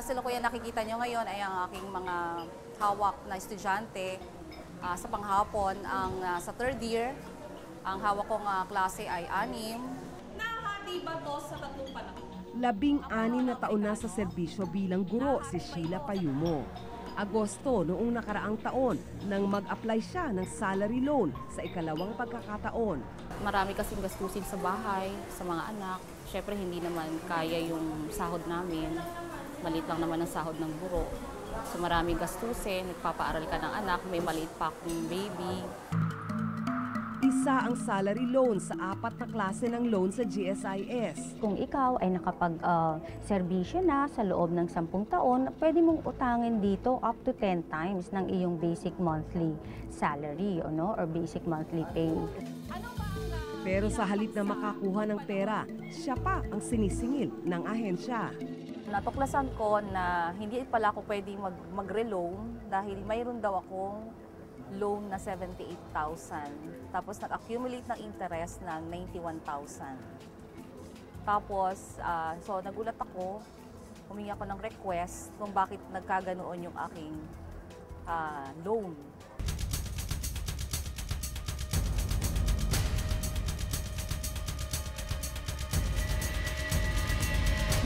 kasalukuyan nakikita nyo ngayon ay ang aking mga hawak na estudyante sa panghapon. Sa third year, ang hawak kong klase ay 6. Nahati ba to sa tatlong panahon? 16 na taon na sa serbisyo bilang guro si Sheila Payumo. Agosto noong nakaraang taon nang mag-apply siya ng salary loan sa ikalawang pagkakataon. Marami kasing gastusin sa bahay, sa mga anak. Siyempre hindi naman kaya yung sahod namin. Maliit lang naman ang sahod ng guro. So maraming gastusin, nagpapaaral ka ng anak, may maliit pa akong baby. Isa ang salary loan sa 4 na klase ng loan sa GSIS. Kung ikaw ay nakapag-serbisyo na sa loob ng 10 taon, pwede mong utangin dito up to 10 times ng iyong basic monthly salary or basic monthly pay. Pero sa halip na makakuha ng pera, siya pa ang sinisingil ng ahensya. Natuklasan ko na hindi pala ako pwedeng mag-reloan dahil mayroon daw akong loan na 78,000. Tapos nag-accumulate ng interest ng 91,000. Tapos, so nagulat ako, humingi ako ng request kung bakit nagkaganoon yung aking loan.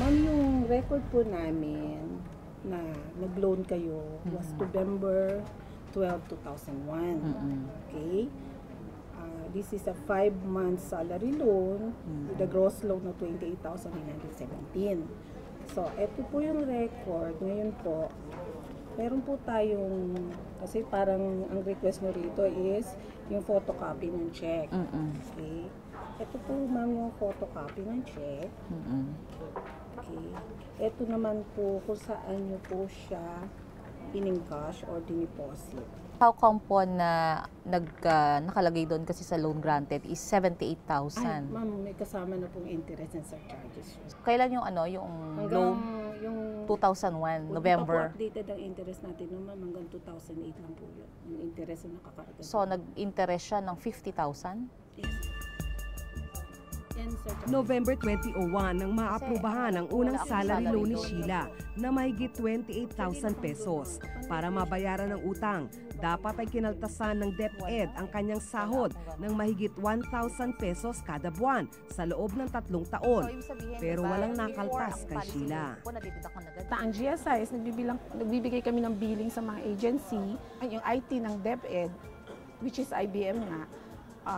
Ma'am, yung record po namin na nag-loan kayo was November 12, 2001. Okay? This is a 5-month salary loan with a gross loan of 28,917. So, ito po yung record. Ngayon po, meron po tayong, kasi parang ang request mo rito is yung photocopy ng check. Okay? Ito po, ma'am, yung photocopy ng check. Okay. Ito naman po kung saan nyo po siya in-cash or diniposit. How come po na nakalagay doon kasi sa loan granted is 78,000? Ay, ma'am, may kasama na pong interest and surcharges. Kailan yung yung loan? Yung 2001, November. Updated ang interest natin no, ma'am, hanggang 2008 lang po yun. Yung interest na nakakarga. So, nag-interest siya ng 50,000? Yes. November 2001 nang maaprubahan ang unang salary loan ni Sheila na mahigit 28,000 pesos. Para mabayaran ang utang, dapat ay kinaltasan ng DepEd ang kanyang sahod ng mahigit 1,000 pesos kada buwan sa loob ng 3 taon. Pero walang nakaltas kay Sheila. Ang GSIS, nagbibigay kami ng billing sa mga agency, yung IT ng DepEd, which is IBM nga.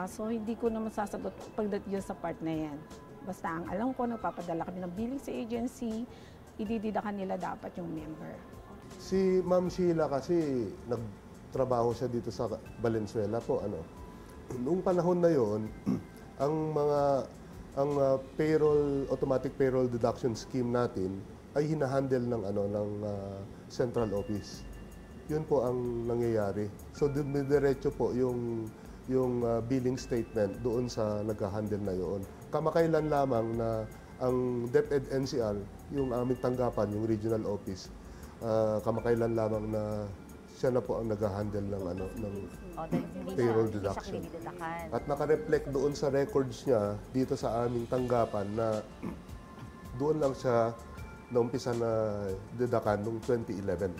So, hindi ko naman sasagot pagdating sa part na yan. Basta ang alam ko, nagpapadala kami ng billing sa agency, idididakan nila dapat yung member. Si Ma'am Sheila kasi nagtrabaho siya dito sa Valenzuela po. Noong panahon na yon, ang payroll, automatic payroll deduction scheme natin ay hinahandle ng central office. Yun po ang nangyayari. So, diretso po yung billing statement doon sa nag-handle na yun. Kamakailan lamang na ang DepEd NCR, yung aming tanggapan, yung regional office, kamakailan lamang na siya na po ang nag-handle ng payroll deduction. At naka-reflect doon sa records niya dito sa aming tanggapan na doon lang siya naumpisa na dedakan noong 2011.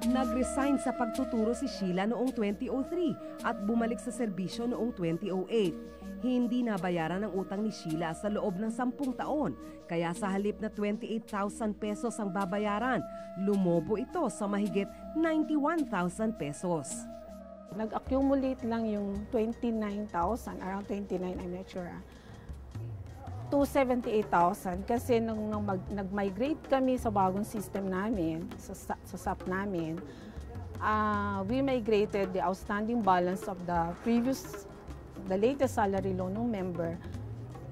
Nag-resign sa pagtuturo si Sheila noong 2003 at bumalik sa serbisyo noong 2008. Hindi nabayaran ang utang ni Sheila sa loob ng 10 taon, kaya sa halip na 28,000 pesos ang babayaran, lumobo ito sa mahigit 91,000 pesos. Nag-accumulate lang yung 29,000, around 29, I'm not sure, to 78,000 kasi nung nag-migrate kami sa bagong system namin, sa SAP namin, we migrated the outstanding balance of the latest salary loan ng member,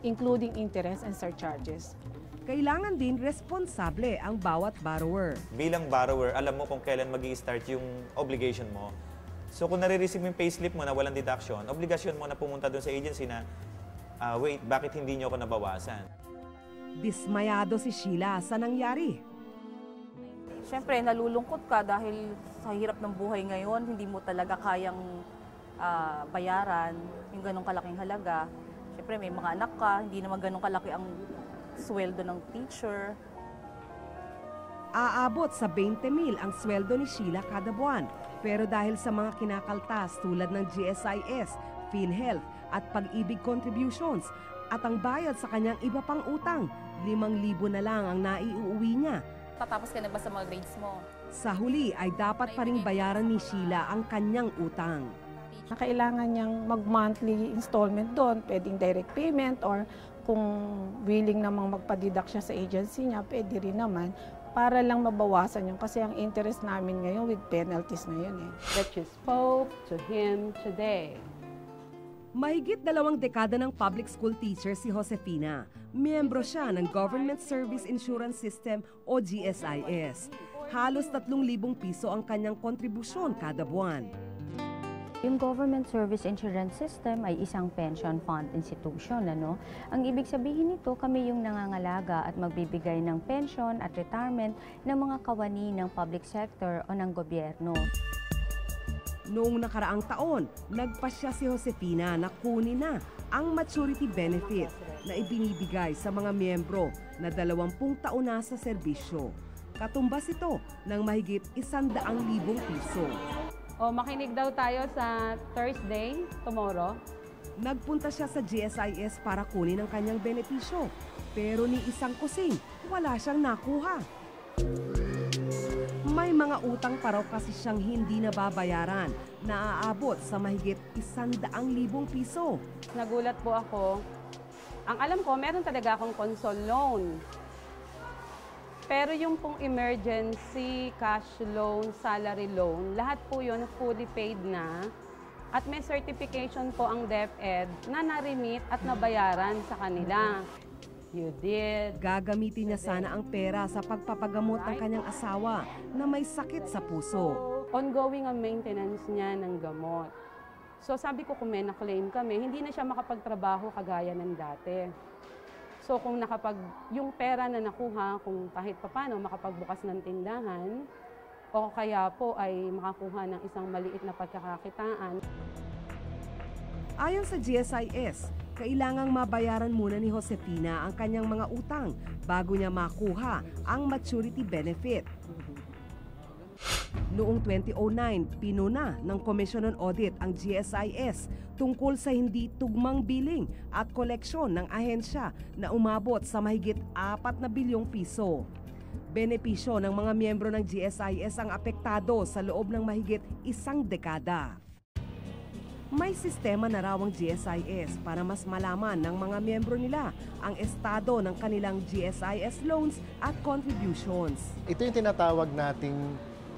including interest and surcharges. Kailangan din responsable ang bawat borrower. Bilang borrower, alam mo kung kailan mag-i-start yung obligation mo. So kung nare-receive mo yung payslip mo na walang deduction, obligasyon mo na pumunta doon sa agency na wait, bakit hindi nyo ako nabawasan? Dismayado si Sheila sa nangyari. Siyempre, nalulungkot ka dahil sa hirap ng buhay ngayon, hindi mo talaga kayang bayaran yung ganong kalaking halaga. Siyempre, may mga anak ka, hindi naman ganong kalaki ang sweldo ng teacher. Aabot sa 20,000 ang sweldo ni Sheila kada buwan. Pero dahil sa mga kinakaltas tulad ng GSIS, PhilHealth at Pag-ibig contributions at ang bayad sa kanyang iba pang utang, 5,000 na lang ang naiuuwi niya. Tatapos ka na ba sa mga grades mo? Sa huli ay dapat pa ring bayaran ni Sheila ang kanyang utang. Na kailangan niyang mag-monthly installment doon, pwedeng direct payment or kung willing namang magpa-deduct siya sa agency niya, pwede rin naman para lang mabawasan yun. Kasi ang interest namin ngayon with penalties na yun eh. That you spoke to him today. Mahigit 2 dekada ng public school teacher si Josefina. Miyembro siya ng Government Service Insurance System o GSIS. Halos 3,000 piso ang kanyang kontribusyon kada buwan. Yung Government Service Insurance System ay isang pension fund institution. Ang ibig sabihin nito, kami yung nangangalaga at magbibigay ng pension at retirement ng mga kawani ng public sector o ng gobyerno. Noong nakaraang taon, nagpasya si Josefina na kunin na ang maturity benefit na ibinibigay sa mga miyembro na 20 taon na sa serbisyo. Katumbas ito ng mahigit 100,000 piso. O makinig daw tayo sa Thursday, tomorrow. Nagpunta siya sa GSIS para kunin ang kanyang benepisyo. Pero ni isang kusing, wala siyang nakuha. May mga utang pa raw kasi siyang hindi nababayaran na aabot sa mahigit 100,000 piso. Nagulat po ako. Ang alam ko, meron talaga akong console loan. Pero yung pong emergency, cash loan, salary loan, lahat po yun fully paid na. At may certification po ang DepEd na na-remit at nabayaran sa kanila. You did. Gagamitin niya sana ang pera sa pagpapagamot ng kanyang asawa na may sakit sa puso. Ongoing ang maintenance niya ng gamot. So sabi ko kung may na-claim kami, hindi na siya makapagtrabaho kagaya ng dati. So kung yung pera na nakuha, kung kahit papano makapagbukas ng tindahan, o kaya po ay makakuha ng isang maliit na pagkakakitaan. Ayon sa GSIS, kailangang mabayaran muna ni Josefina ang kanyang mga utang bago niya makuha ang maturity benefit. Noong 2009, pinuna ng Commission on Audit ang GSIS tungkol sa hindi tugmang billing at koleksyon ng ahensya na umabot sa mahigit 4 na bilyong piso. Benepisyo ng mga miyembro ng GSIS ang apektado sa loob ng mahigit 1 dekada. May sistema na raw ang GSIS para mas malaman ng mga miyembro nila ang estado ng kanilang GSIS loans at contributions. Ito yung tinatawag nating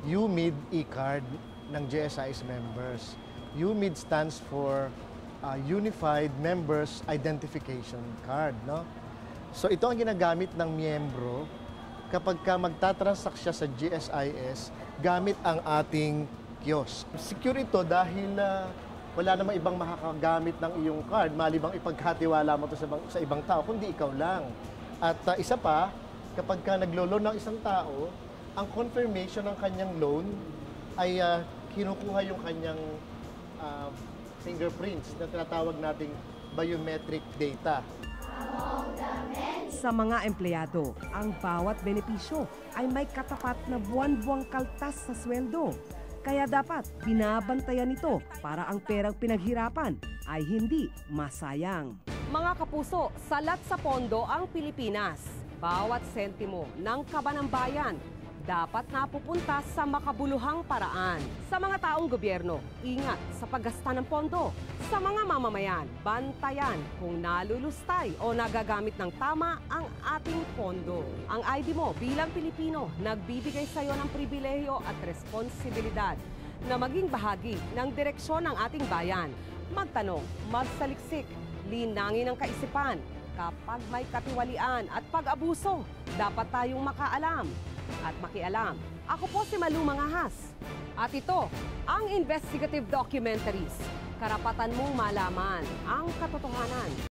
UMID e-card ng GSIS members. UMID stands for Unified Members Identification Card. No? So ito ang ginagamit ng miyembro kapag magtatransact siya sa GSIS gamit ang ating kiosk. Secure ito dahil wala namang ibang makakagamit ng iyong card, malibang ipagkatiwala mo ito sa ibang tao, kundi ikaw lang. At isa pa, kapag naglo-loan ng isang tao, ang confirmation ng kanyang loan ay kinukuha yung kanyang fingerprints na tinatawag nating biometric data. Sa mga empleyado, ang bawat benepisyo ay may katapat na buwan-buwang kaltas sa sweldo. Kaya dapat binabantayan ito para ang perang pinaghirapan ay hindi masayang. Mga kapuso, salat sa pondo ang Pilipinas. Bawat sentimo ng kaban ng bayan dapat napupunta sa makabuluhang paraan. Sa mga taong gobyerno, ingat sa paggasta ng pondo. Sa mga mamamayan, bantayan kung nalulustay o nagagamit ng tama ang ating pondo. Ang ID mo bilang Pilipino, nagbibigay sa iyo ng pribilehyo at responsibilidad na maging bahagi ng direksyon ng ating bayan. Magtanong, magsaliksik, linangin ang kaisipan. Kapag may katiwalian at pag-abuso, dapat tayong makaalam at makialam. Ako po si Malu Mangahas. At ito, ang investigative documentaries. Karapatan mong malaman ang katotohanan.